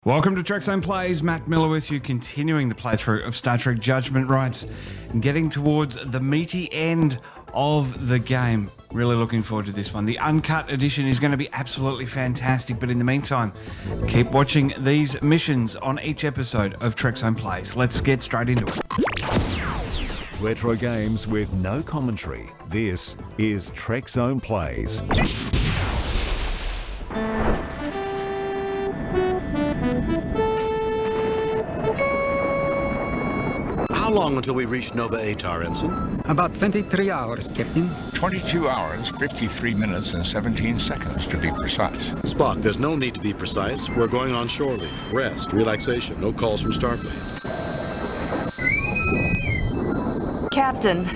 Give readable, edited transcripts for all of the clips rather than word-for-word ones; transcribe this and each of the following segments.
Welcome to Trekzone Plays. Matt Miller with you, continuing the playthrough of Star Trek Judgment Rites and getting towards the meaty end of the game. Really looking forward to this one. The uncut edition is going to be absolutely fantastic, but in the meantime, keep watching these missions on each episode of Trekzone Plays. Let's get straight into it. Retro games with no commentary. This is Trekzone Plays. How long until we reach Nova Atar, Ensign? About 23 hours, Captain. 22 hours, 53 minutes, and 17 seconds, to be precise. Spock, there's no need to be precise. We're going on shore leave. Rest, relaxation, no calls from Starfleet. Captain,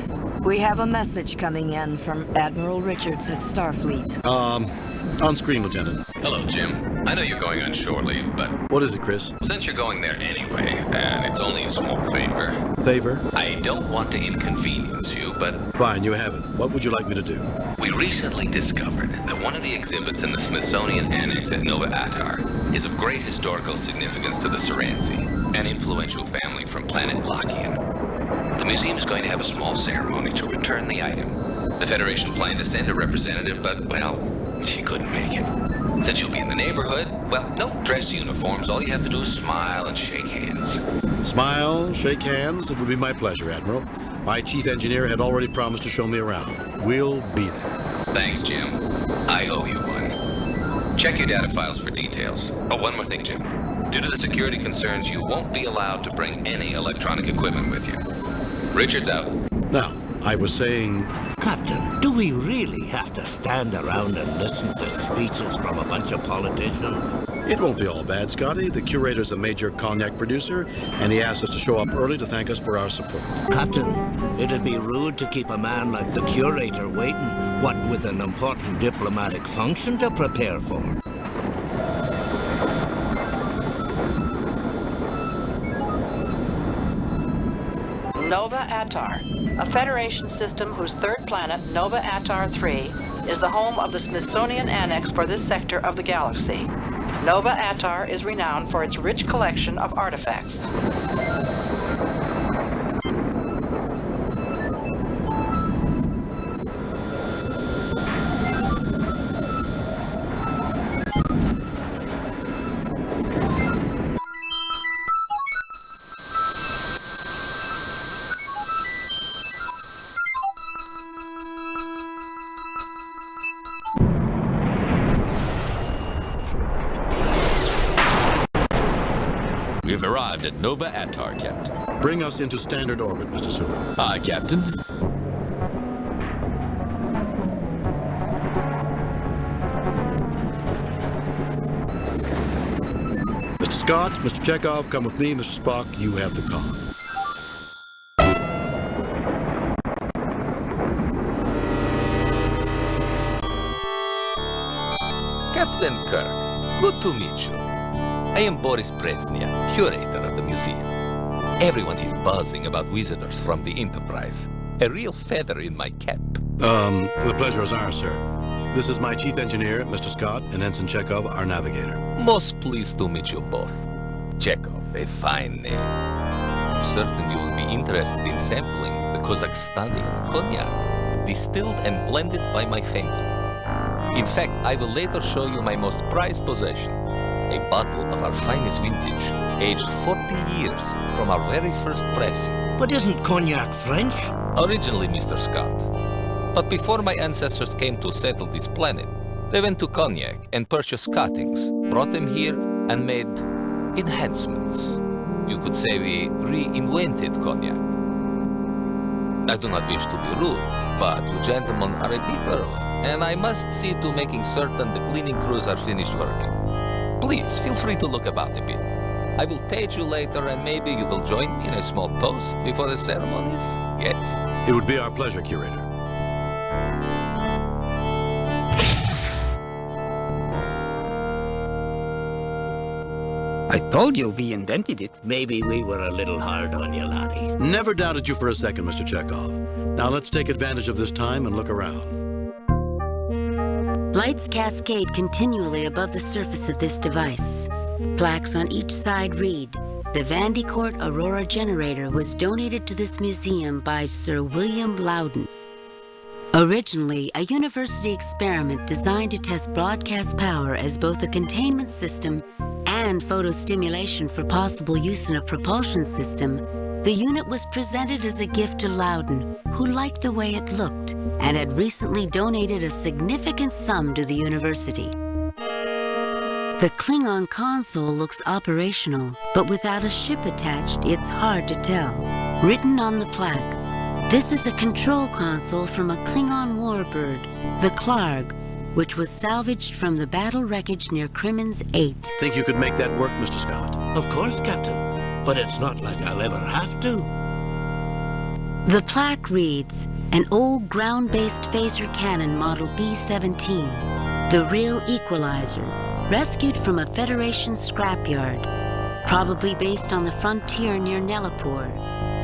we have a message coming in from Admiral Richards at Starfleet. On screen, Lieutenant. Hello, Jim. I know you're going on shore leave, but What is it, Chris? since you're going there anyway, and it's only a small favor, Favor? I don't want to inconvenience you, but Fine, you have it. What would you like me to do? we recently discovered that one of the exhibits in the Smithsonian Annex at Nova Atar is of great historical significance to the Serenzi, an influential family from planet Lakian. The museum is going to have a small ceremony to return the item. The Federation planned to send a representative, but, well, she couldn't make it. Since you'll be in the neighborhood, well, no dress uniforms. All you have to do is smile and shake hands. Smile, shake hands. It would be my pleasure, Admiral. My chief engineer had already promised to show me around. We'll be there. Thanks, Jim. I owe you one. Check your data files for details. Oh, one more thing, Jim. Due to the security concerns, you won't be allowed to bring any electronic equipment with you. Richards out. Now, I was saying... Captain, do we really have to stand around and listen to speeches from a bunch of politicians? It won't be all bad, Scotty. The curator's a major cognac producer, and he asked us to show up early to thank us for our support. Captain, it'd be rude to keep a man like the curator waiting, what with an important diplomatic function to prepare for. Nova Atar, a Federation system whose third planet, Nova Atar 3, is the home of the Smithsonian Annex for this sector of the galaxy. Nova Atar is renowned for its rich collection of artifacts. We've arrived at Nova Atar, Captain. Bring us into standard orbit, Mr. Sewell. Aye, Captain. Mr. Scott, Mr. Chekhov, come with me. Mr. Spock, you have the con. Captain Kirk, good to meet you. I am Boris Presnia, curator of the museum. Everyone is buzzing about visitors from the Enterprise. A real feather in my cap. The pleasure is ours, sir. This is my chief engineer, Mr. Scott, and Ensign Chekhov, our navigator. Most pleased to meet you both. Chekhov, a fine name. I'm certain you will be interested in sampling the Kazakhstani cognac, distilled and blended by my family. In fact, I will later show you my most prized possession, a bottle of our finest vintage, aged 40 years from our very first pressing. But isn't cognac French? Originally, Mr. Scott. But before my ancestors came to settle this planet, they went to Cognac and purchased cuttings, brought them here, and made enhancements. You could say we reinvented Cognac. I do not wish to be rude, but you gentlemen are a bit early, and I must see to making certain the cleaning crews are finished working. Please, feel free to look about a bit. I will page you later, and maybe you will join me in a small toast before the ceremonies? Yes? It would be our pleasure, curator. I told you we invented it. Maybe we were a little hard on you, laddie. Never doubted you for a second, Mr. Chekhov. Now let's take advantage of this time and look around. Lights cascade continually above the surface of this device. Plaques on each side read, "The Vandecourt Aurora generator was donated to this museum by Sir William Loudon." Originally, a university experiment designed to test broadcast power as both a containment system and photostimulation for possible use in a propulsion system, the unit was presented as a gift to Loudon, who liked the way it looked and had recently donated a significant sum to the university. The Klingon console looks operational, but without a ship attached, it's hard to tell. Written on the plaque, this is a control console from a Klingon warbird, the Klarg, which was salvaged from the battle wreckage near Crimmins 8. Think you could make that work, Mr. Scott? Of course, Captain. But it's not like I'll ever have to. The plaque reads, "An old ground-based phaser cannon model B-17, the real equalizer, rescued from a Federation scrapyard, probably based on the frontier near Nelapur.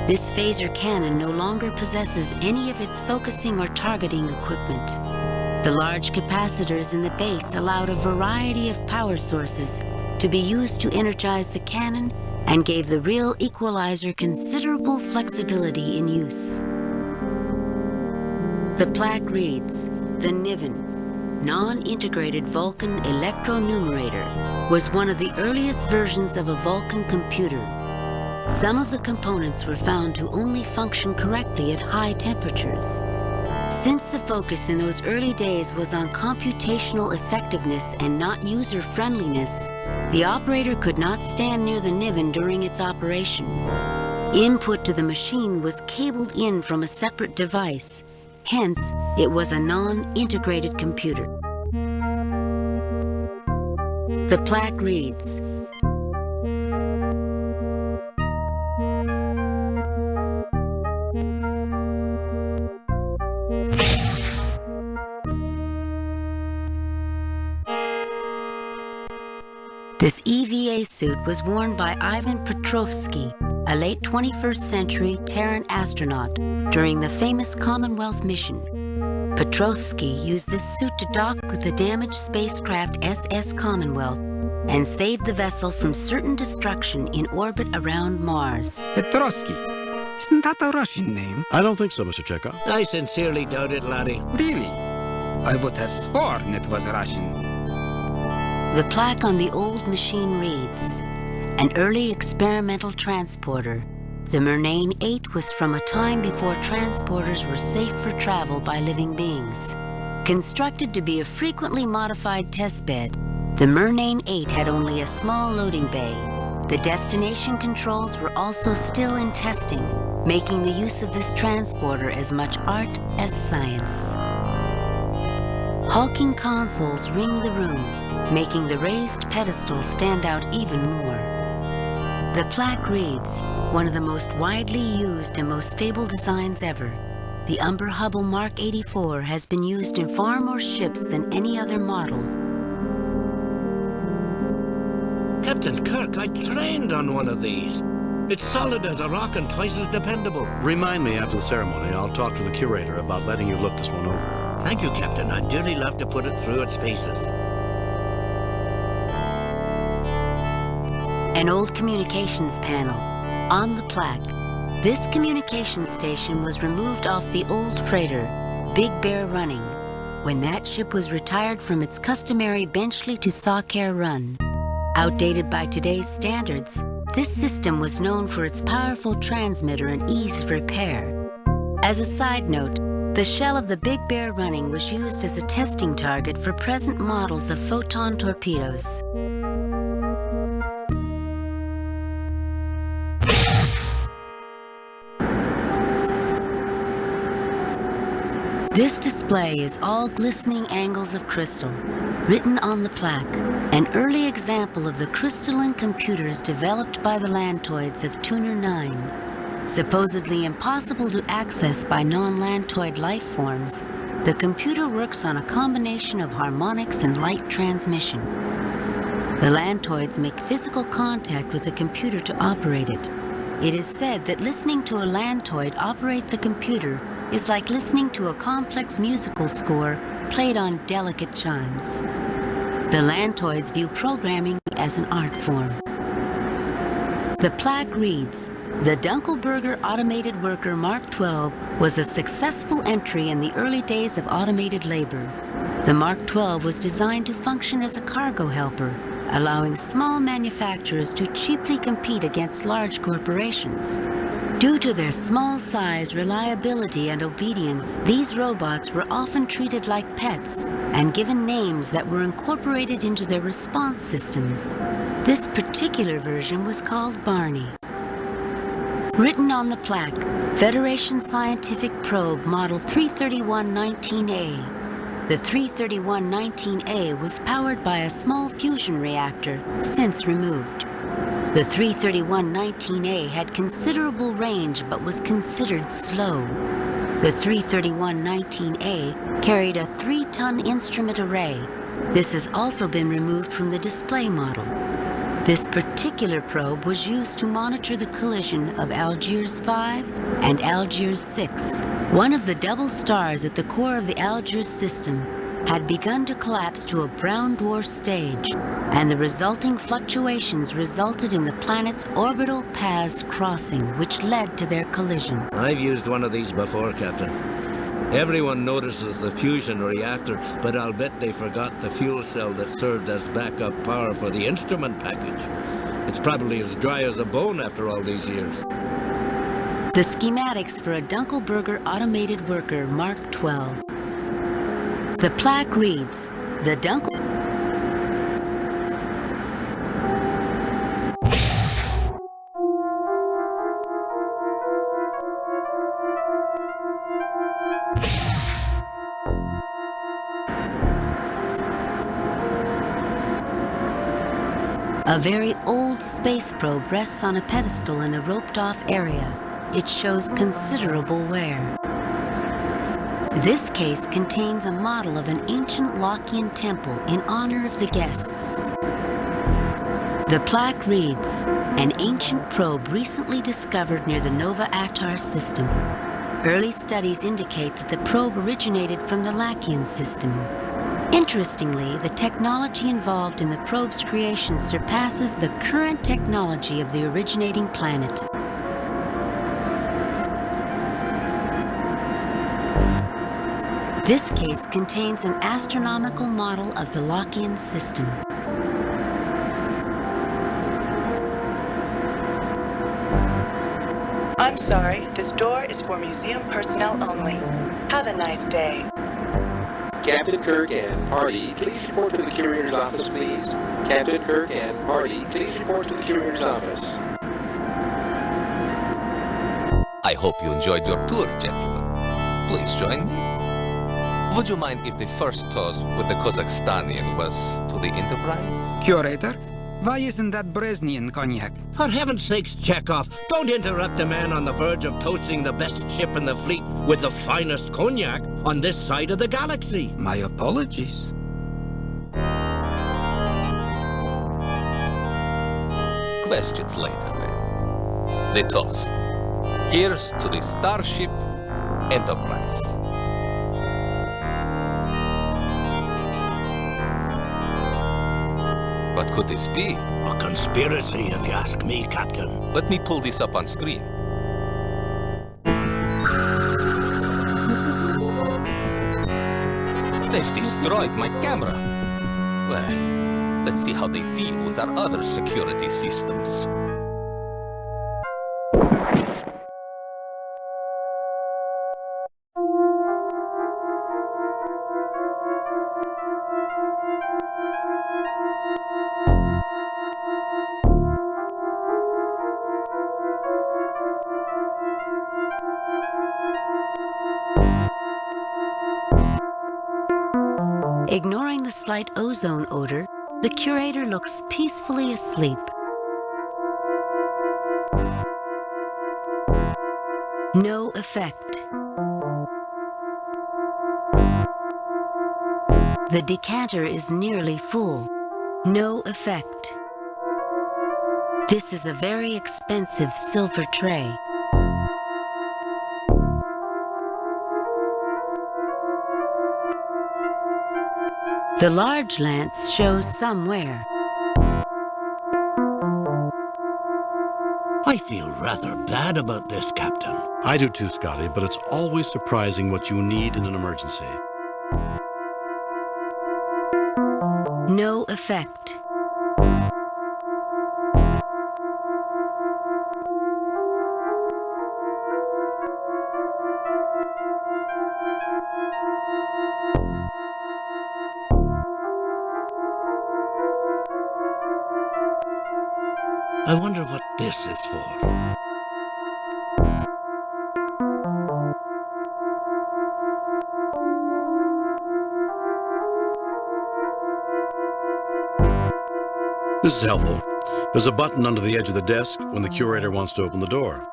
This phaser cannon no longer possesses any of its focusing or targeting equipment. The large capacitors in the base allowed a variety of power sources to be used to energize the cannon and gave the real equalizer considerable flexibility in use." The plaque reads, "The Niven, non-integrated Vulcan electronumerator, was one of the earliest versions of a Vulcan computer. Some of the components were found to only function correctly at high temperatures. Since the focus in those early days was on computational effectiveness and not user-friendliness, the operator could not stand near the Niven during its operation. Input to the machine was cabled in from a separate device. Hence, it was a non-integrated computer." The plaque reads, "This EVA suit was worn by Ivan Petrovsky, a late 21st century Terran astronaut, during the famous Commonwealth mission. Petrovsky used this suit to dock with the damaged spacecraft SS Commonwealth and saved the vessel from certain destruction in orbit around Mars." Petrovsky. Isn't that a Russian name? I don't think so, Mr. Chekhov. I sincerely doubt it, laddie. Really? I would have sworn it was Russian. The plaque on the old machine reads, "An early experimental transporter. The Murnane 8 was from a time before transporters were safe for travel by living beings. Constructed to be a frequently modified testbed, the Murnane 8 had only a small loading bay. The destination controls were also still in testing, making the use of this transporter as much art as science." Hulking consoles ring the room, making the raised pedestal stand out even more. The plaque reads, "One of the most widely used and most stable designs ever. The Umber Hubble Mark 84 has been used in far more ships than any other model." Captain Kirk, I trained on one of these. It's solid as a rock and twice as dependable. Remind me after the ceremony. I'll talk to the curator about letting you look this one over. Thank you, Captain. I'd dearly love to put it through its paces. An old communications panel. On the plaque, this communications station was removed off the old freighter, Big Bear Running, when that ship was retired from its customary Benchley to Sawcare run. Outdated by today's standards, this system was known for its powerful transmitter and ease of repair. As a side note, the shell of the Big Bear Running was used as a testing target for present models of photon torpedoes. This display is all glistening angles of crystal, written on the plaque, an early example of the crystalline computers developed by the Lantoids of Tuner 9. Supposedly impossible to access by non-Lantoid life forms, the computer works on a combination of harmonics and light transmission. The Lantoids make physical contact with the computer to operate it. It is said that listening to a Lantoid operate the computer is like listening to a complex musical score played on delicate chimes. The Lantoids view programming as an art form. The plaque reads, "The Dunkelberger Automated Worker Mark 12 was a successful entry in the early days of automated labor. The Mark 12 was designed to function as a cargo helper, allowing small manufacturers to cheaply compete against large corporations. Due to their small size, reliability, and obedience, these robots were often treated like pets and given names that were incorporated into their response systems. This particular version was called Barney." Written on the plaque, Federation Scientific Probe Model 331-19A. The 331-19A was powered by a small fusion reactor, since removed. The 331-19A had considerable range but was considered slow. The 331-19A carried a 3-ton instrument array. This has also been removed from the display model. This particular probe was used to monitor the collision of Algiers 5 and Algiers 6. One of the double stars at the core of the Algiers system had begun to collapse to a brown dwarf stage, and the resulting fluctuations resulted in the planet's orbital paths crossing, which led to their collision. I've used one of these before, Captain. Everyone notices the fusion reactor, but I'll bet they forgot the fuel cell that served as backup power for the instrument package. It's probably as dry as a bone after all these years. The schematics for a Dunkelberger Automated Worker Mark 12. The plaque reads, "The Dunkel..." A very old space probe rests on a pedestal in a roped-off area. It shows considerable wear. This case contains a model of an ancient Lockean temple in honor of the guests. The plaque reads, "An ancient probe recently discovered near the Nova Atar system. Early studies indicate that the probe originated from the Lockean system. Interestingly, the technology involved in the probe's creation surpasses the current technology of the originating planet." This case contains an astronomical model of the Lockean system. I'm sorry, this door is for museum personnel only. Have a nice day. Captain Kirk and party, please report to the curator's office, please. Captain Kirk and party, please report to the curator's office. I hope you enjoyed your tour, gentlemen. Please join me. Would you mind if the first toast with the Kazakhstanian was to the Enterprise? Curator, why isn't that Brezhnev cognac? For heaven's sakes, Chekhov, don't interrupt a man on the verge of toasting the best ship in the fleet with the finest cognac on this side of the galaxy. My apologies. Questions later. The toast. Here's to the Starship Enterprise. What could this be? A conspiracy, if you ask me, Captain. Let me pull this up on screen. They've destroyed my camera. Well, let's see how they deal with our other security systems. Ignoring the slight ozone odor, the curator looks peacefully asleep. No effect. The decanter is nearly full. No effect. This is a very expensive silver tray. The large lance shows some wear. I feel rather bad about this, Captain. I do too, Scotty, but it's always surprising what you need in an emergency. No effect. I wonder what this is for. This is helpful. There's a button under the edge of the desk when the curator wants to open the door.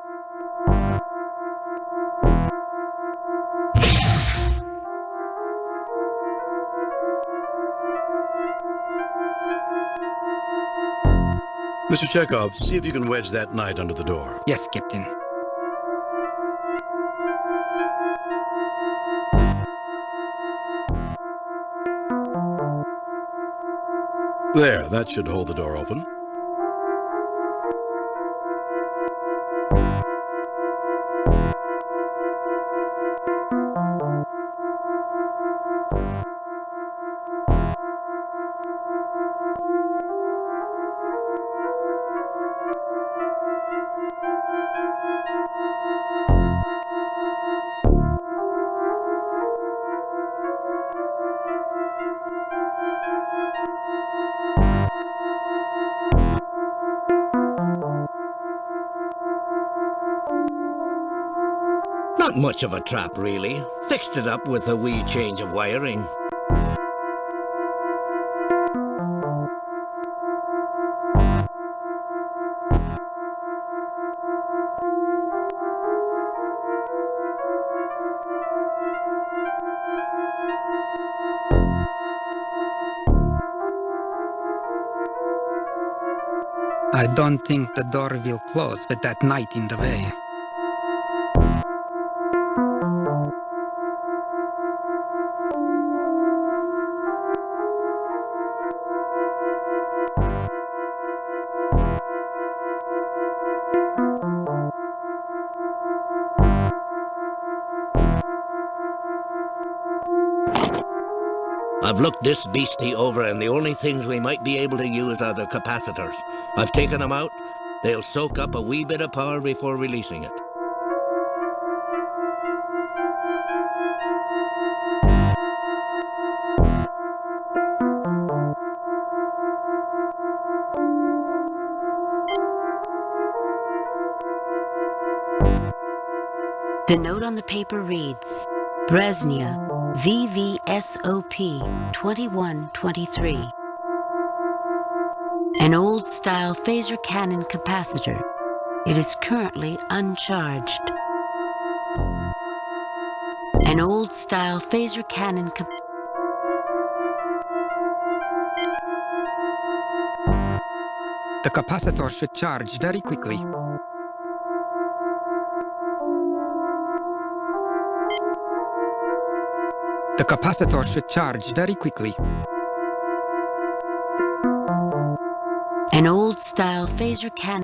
Mr. Chekhov, see if you can wedge that knight under the door. Yes, Captain. There, that should hold the door open. Not much of a trap, really. Fixed it up with a wee change of wiring. I don't think the door will close with that knight in the way. I've looked this beastie over, and the only things we might be able to use are the capacitors. I've taken them out. They'll soak up a wee bit of power before releasing it. The note on the paper reads, Bresnia, VVSOP 2123. An old-style phaser cannon capacitor. It is currently uncharged. An old-style phaser cannon The capacitor should charge very quickly. The capacitor should charge very quickly. An old-style phaser cannon.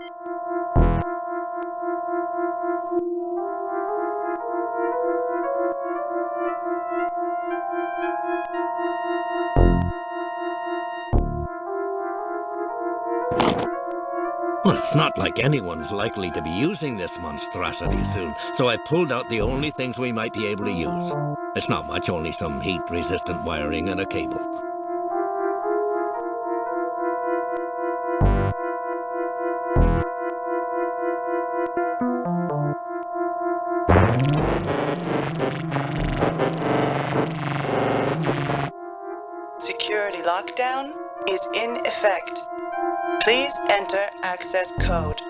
Well, it's not like anyone's likely to be using this monstrosity soon, so I pulled out the only things we might be able to use. It's not much, only some heat-resistant wiring and a cable. Security lockdown is in effect. Please enter access code.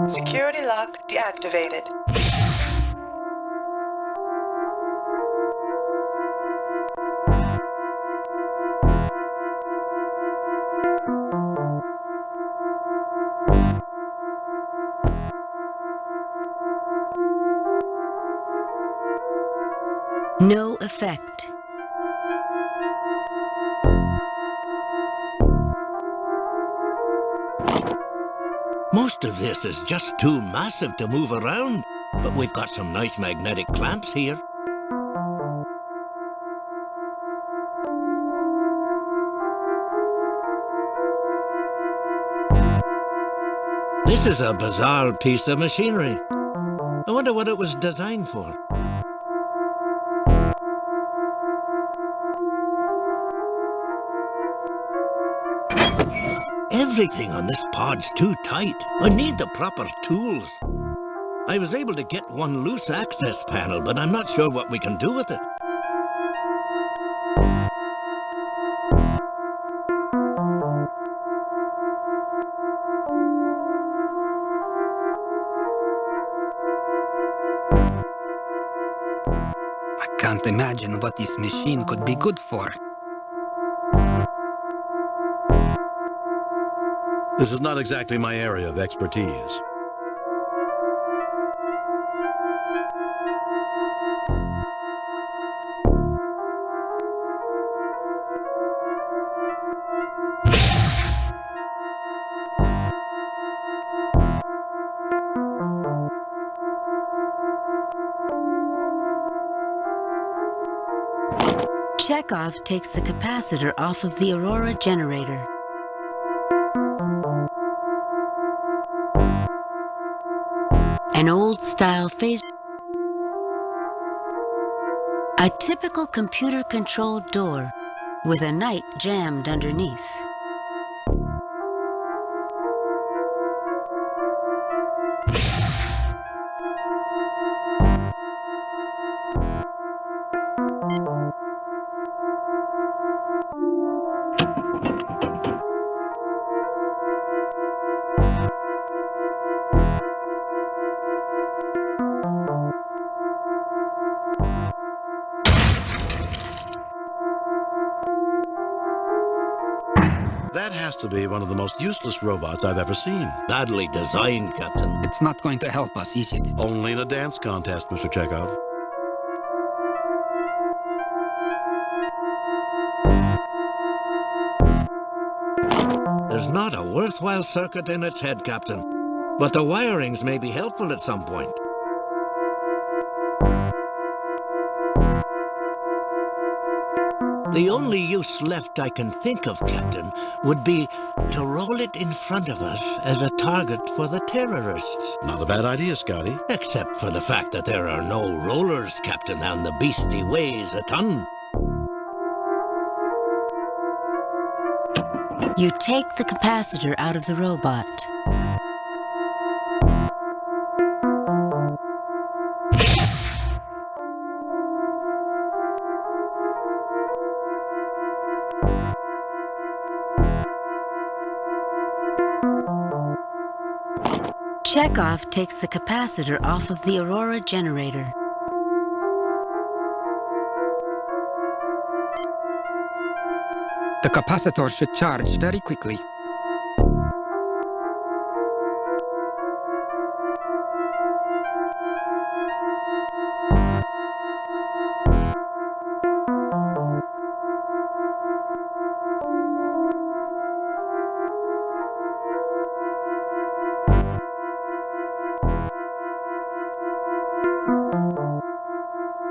Security lock deactivated. No effect. Most of this is just too massive to move around, but we've got some nice magnetic clamps here. This is a bizarre piece of machinery. I wonder what it was designed for. Everything on this pod's too tight. I need the proper tools. I was able to get one loose access panel, but I'm not sure what we can do with it. I can't imagine what this machine could be good for. This is not exactly my area of expertise. Chekhov takes the capacitor off of the Aurora generator. An old-style phase... A typical computer-controlled door with a knight jammed underneath. That has to be one of the most useless robots I've ever seen. Badly designed, Captain. It's not going to help us, is it? Only in a dance contest, Mr. Chekhov. There's not a worthwhile circuit in its head, Captain. But the wirings may be helpful at some point. The only use left I can think of, Captain, would be to roll it in front of us as a target for the terrorists. Not a bad idea, Scotty. Except for the fact that there are no rollers, Captain, and the beastie weighs a ton. You take the capacitor out of the robot. Chekhov takes the capacitor off of the Aurora generator. The capacitor should charge very quickly.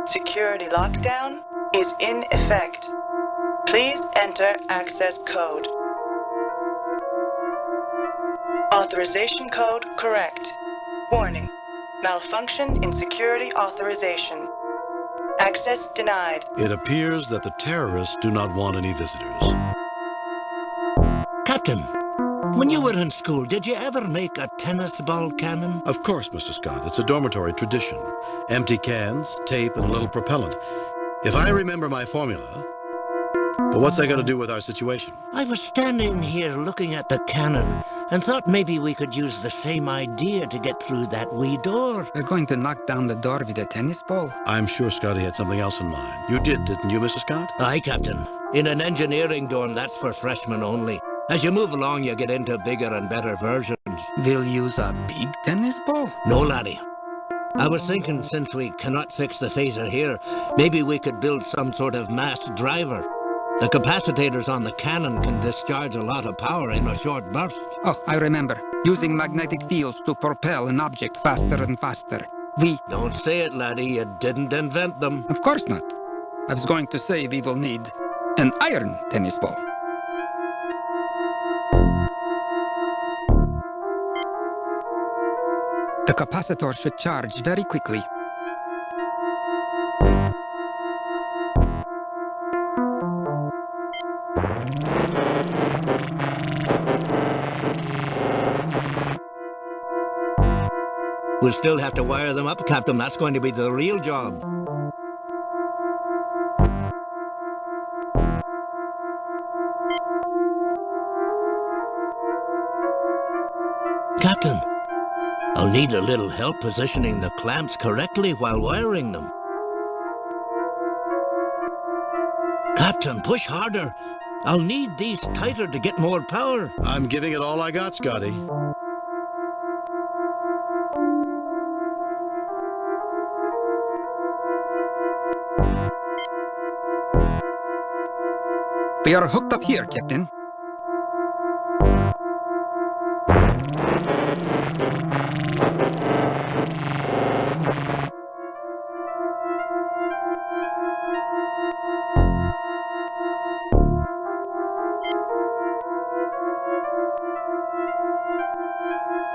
Security lockdown is in effect. Please enter access code. Authorization code correct. Warning: malfunction in security authorization. Access denied. It appears that the terrorists do not want any visitors. Captain, when you were in school, did you ever make a tennis ball cannon? Of course, Mr. Scott. It's a dormitory tradition. Empty cans, tape, and a little propellant. If I remember my formula... But what's that got to do with our situation? I was standing here looking at the cannon and thought maybe we could use the same idea to get through that wee door. We're going to knock down the door with a tennis ball? I'm sure Scotty had something else in mind. You did, didn't you, Mr. Scott? Aye, Captain. In an engineering dorm, that's for freshmen only. As you move along, you get into bigger and better versions. We'll use a big tennis ball? No, laddie. I was thinking, since we cannot fix the phaser here, maybe we could build some sort of mass driver. The capacitors on the cannon can discharge a lot of power in a short burst. Oh, I remember. Using magnetic fields to propel an object faster and faster. Don't say it, laddie. You didn't invent them. Of course not. I was going to say we will need an iron tennis ball. The capacitor should charge very quickly. We'll still have to wire them up, Captain. That's going to be the real job. Captain, I'll need a little help positioning the clamps correctly while wiring them. Captain, push harder. I'll need these tighter to get more power. I'm giving it all I got, Scotty. We are hooked up here, Captain.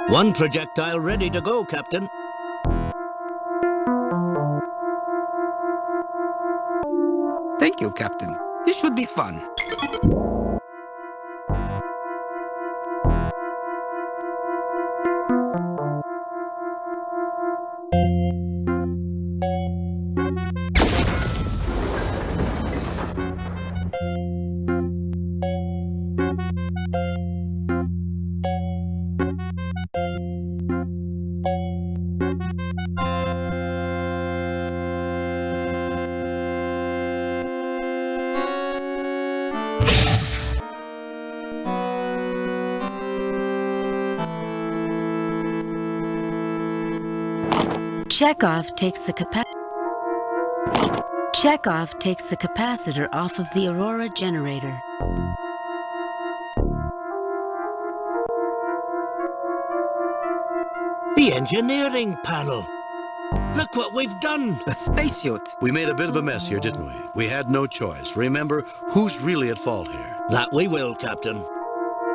One projectile ready to go, Captain. Thank you, Captain. This should be fun. Chekhov takes the capacitor off of the Aurora generator. The engineering panel. Look what we've done. The spacesuit. We made a bit of a mess here, didn't we? We had no choice. Remember, who's really at fault here? That we will, Captain.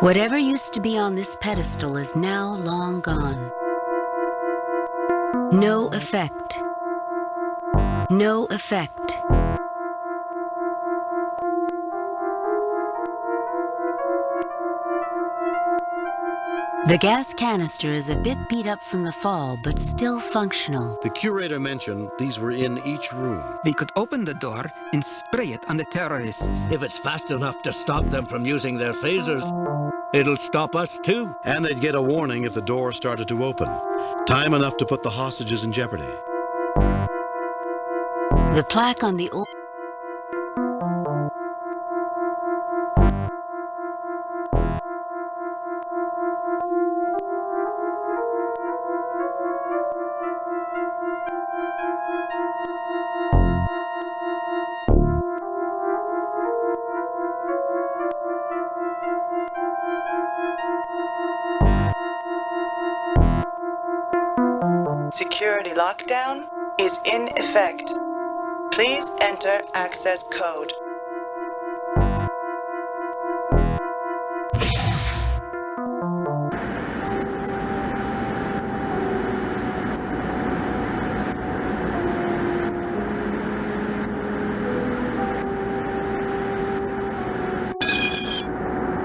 Whatever used to be on this pedestal is now long gone. No effect. No effect. The gas canister is a bit beat up from the fall, but still functional. The curator mentioned these were in each room. We could open the door and spray it on the terrorists. If it's fast enough to stop them from using their phasers, it'll stop us too. And they'd get a warning if the door started to open. Time enough to put the hostages in jeopardy. The plaque on the old... Security lockdown is in effect. Please enter access code.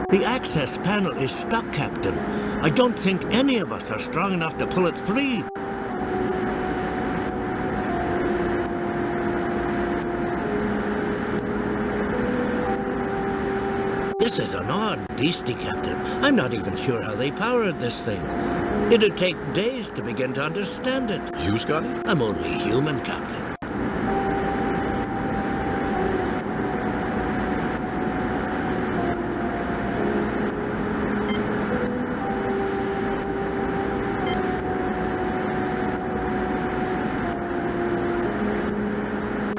The access panel is stuck, Captain. I don't think any of us are strong enough to pull it free. This is an odd beastie, Captain. I'm not even sure how they powered this thing. It'd take days to begin to understand it. You, Scotty? I'm only human, Captain.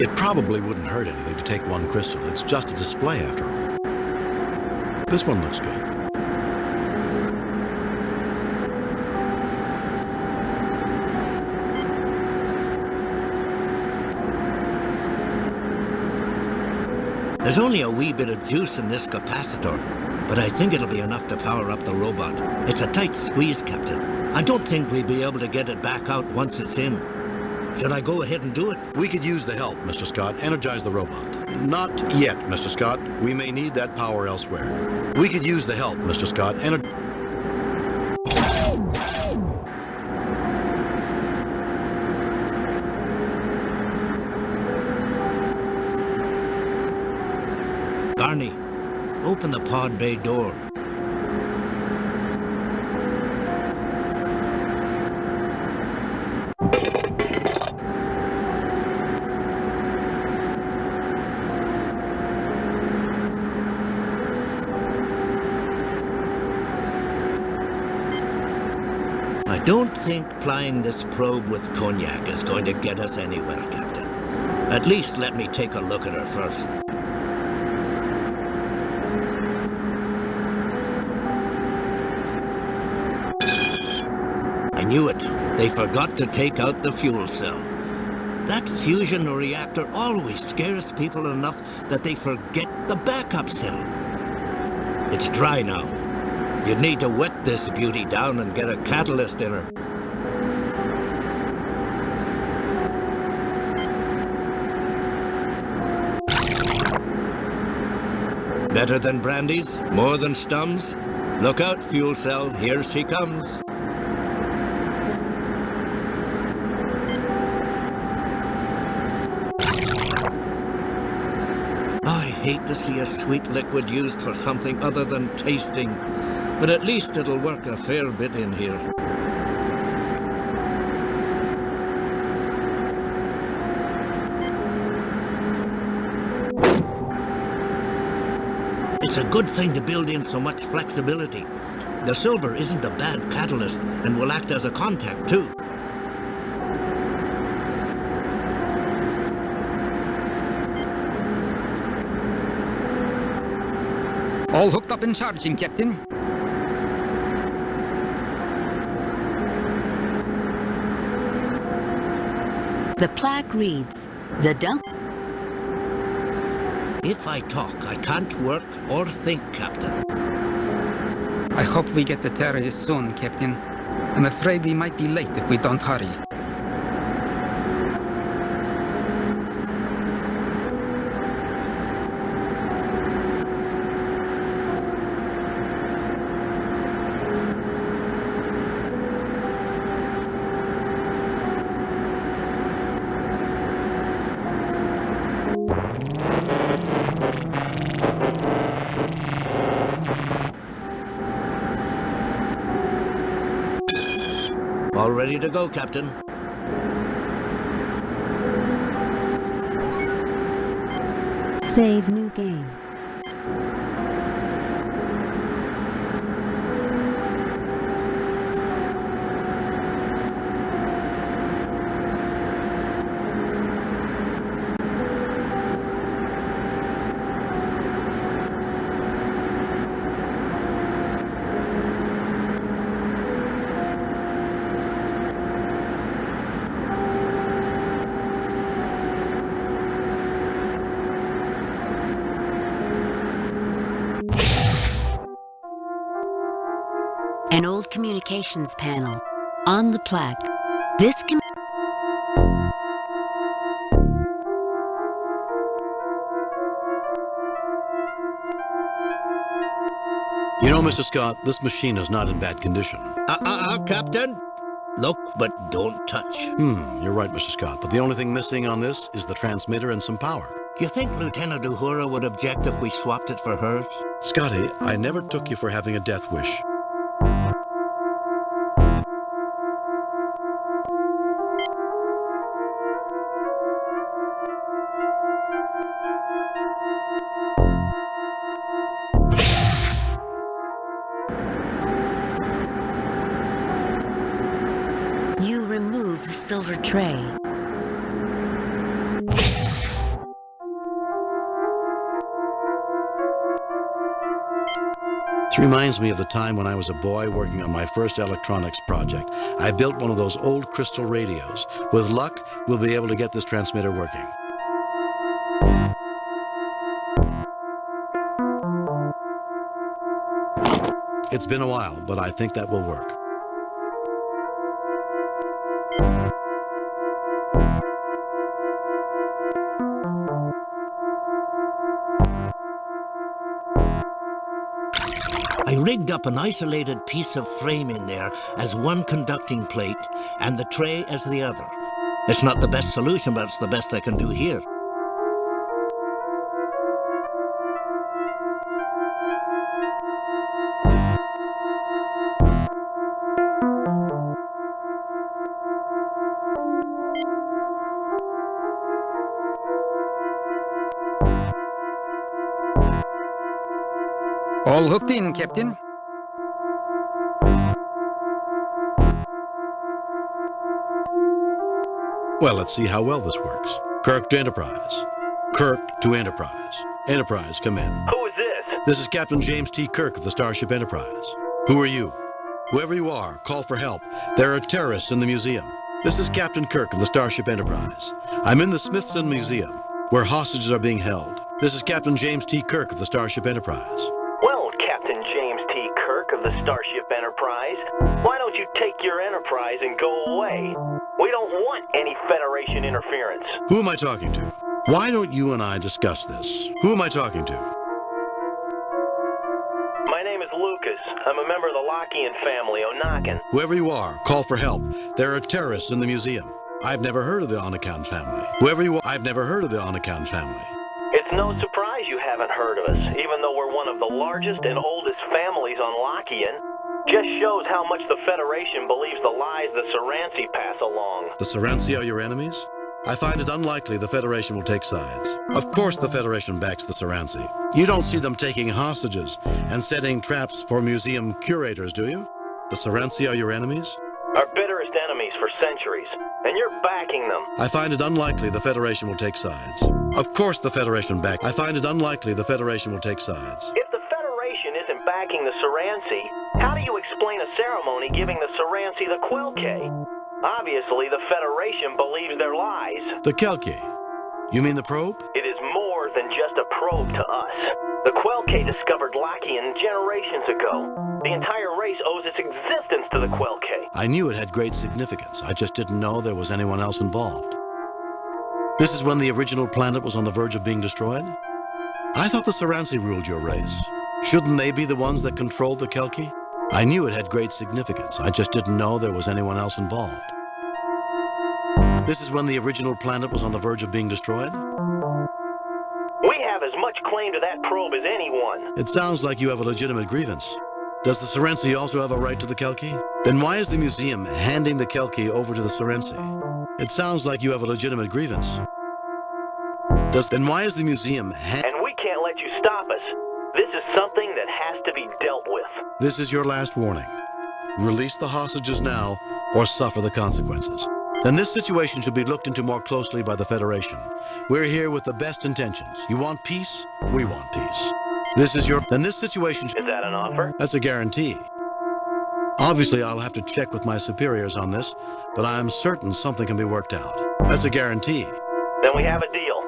It probably wouldn't hurt anything to take one crystal. It's just a display after all. This one looks good. There's only a wee bit of juice in this capacitor, but I think it'll be enough to power up the robot. It's a tight squeeze, Captain. I don't think we'll be able to get it back out once it's in. Should I go ahead and do it? We could use the help, Mr. Scott. Energize the robot. Not yet, Mr. Scott. We may need that power elsewhere. We could use the help, Mr. Scott. Barney, open the pod bay door. I don't think plying this probe with cognac is going to get us anywhere, Captain. At least let me take a look at her first. I knew it. They forgot to take out the fuel cell. That fusion reactor always scares people enough that they forget the backup cell. It's dry now. You'd need to wet this beauty down and get a catalyst in her. Better than brandies? More than stums? Look out, fuel cell. Here she comes. I hate to see a sweet liquid used for something other than tasting. But at least it'll work a fair bit in here. It's a good thing to build in so much flexibility. The silver isn't a bad catalyst and will act as a contact too. All hooked up and charging, Captain. The plaque reads, "The dump." If I talk, I can't work or think, Captain. I hope we get the terrorists soon, Captain. I'm afraid we might be late if we don't hurry. All ready to go, Captain. Save new game. An old communications panel. On the plaque, this can... You know, Mr. Scott, this machine is not in bad condition. Captain. Look, but don't touch. You're right, Mr. Scott, but the only thing missing on this is the transmitter and some power. You think Lieutenant Uhura would object if we swapped it for hers? Scotty, I never took you for having a death wish. You remove the silver tray. This reminds me of the time when I was a boy working on my first electronics project. I built one of those old crystal radios. With luck, we'll be able to get this transmitter working. It's been a while, but I think that will work. I rigged up an isolated piece of frame in there as one conducting plate and the tray as the other. It's not the best solution, but it's the best I can do here. All hooked in, Captain. Well, let's see how well this works. Kirk to Enterprise. Kirk to Enterprise. Enterprise, come in. Who is this? This is Captain James T. Kirk of the Starship Enterprise. Who are you? Whoever you are, call for help. There are terrorists in the museum. This is Captain Kirk of the Starship Enterprise. I'm in the Smithsonian Museum, where hostages are being held. This is Captain James T. Kirk of the Starship Enterprise. Well, Captain James T. Kirk of the Starship Enterprise, why don't you take your Enterprise and go away? We don't want any Federation interference. Who am I talking to? Why don't you and I discuss this? Who am I talking to? My name is Lucas. I'm a member of the Lockian family, Onakan. Whoever you are, call for help. There are terrorists in the museum. I've never heard of the Onakan family. Whoever you are, I've never heard of the Onakan family. It's no surprise you haven't heard of us, even though we're one of the largest and oldest families on Lockian. Just shows how much the Federation believes the lies the Soransi pass along. The Soransi are your enemies? I find it unlikely the Federation will take sides. Of course the Federation backs the Soransi. You don't see them taking hostages and setting traps for museum curators, do you? The Soransi are your enemies? Our bitterest enemies for centuries, and you're backing them. I find it unlikely the Federation will take sides. Of course the Federation backs. I find it unlikely the Federation will take sides. If the Federation isn't backing the Soransi, how do you explain a ceremony giving the Soransi the Quelke? Obviously, the Federation believes their lies. The Kelke? You mean the probe? It is more than just a probe to us. The Quelke discovered Lockian generations ago. The entire race owes its existence to the Quelke. I knew it had great significance. I just didn't know there was anyone else involved. This is when the original planet was on the verge of being destroyed? I thought the Soransi ruled your race. Shouldn't they be the ones that controlled the Kelke? I knew it had great significance. I just didn't know there was anyone else involved. This is when the original planet was on the verge of being destroyed? We have as much claim to that probe as anyone. It sounds like you have a legitimate grievance. Does the Soransi also have a right to the Kelke? Then why is the museum handing the Kelke over to the Soransi? It sounds like you have a legitimate grievance. Then why is the museum And we can't let you stop us. This is something that has to be dealt with. This is your last warning. Release the hostages now, or suffer the consequences. Then this situation should be looked into more closely by the Federation. We're here with the best intentions. You want peace? We want peace. Then this situation... Is that an offer? That's a guarantee. Obviously, I'll have to check with my superiors on this, but I'm certain something can be worked out. That's a guarantee. Then we have a deal.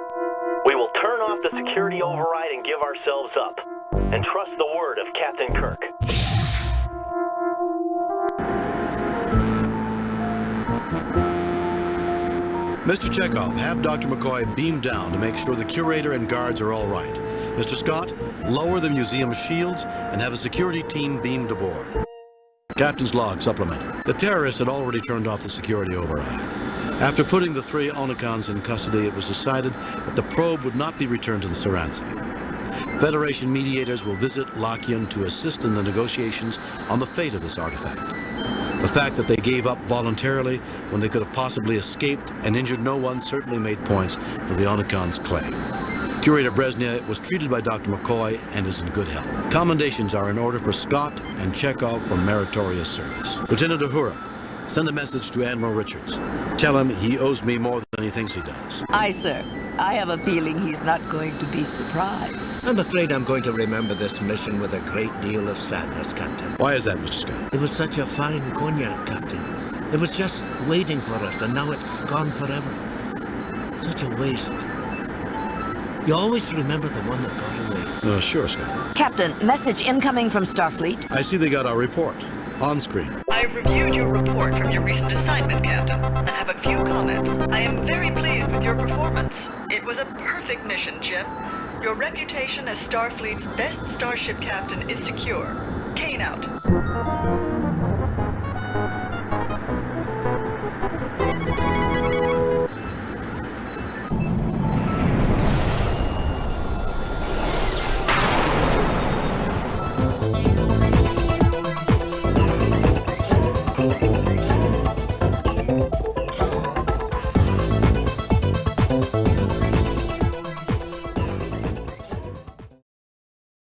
We will turn off the security override and give ourselves up. And trust the word of Captain Kirk. Mr. Chekhov, have Dr. McCoy beam down to make sure the curator and guards are all right. Mr. Scott, lower the museum's shields and have a security team beamed aboard. Captain's log supplement. The terrorists had already turned off the security override. After putting the 3 Onakans in custody, it was decided that the probe would not be returned to the Soransi. Federation mediators will visit Lockian to assist in the negotiations on the fate of this artifact. The fact that they gave up voluntarily when they could have possibly escaped and injured no one certainly made points for the Onakan's claim. Curator Brezhnev was treated by Dr. McCoy and is in good health. Commendations are in order for Scott and Chekhov for meritorious service. Lieutenant Uhura, send a message to Admiral Richards. Tell him he owes me more than he thinks he does. Aye, sir. I have a feeling he's not going to be surprised. I'm afraid I'm going to remember this mission with a great deal of sadness, Captain. Why is that, Mr. Scott? It was such a fine cognac, Captain. It was just waiting for us, and now it's gone forever. Such a waste. You always remember the one that got away. Sure, Scott. Captain, message incoming from Starfleet. I see they got our report. On screen. I've reviewed your report from your recent assignment, Captain, and have a few comments. I am very pleased with your performance. It was a perfect mission, Jim. Your reputation as Starfleet's best starship captain is secure. Kane out.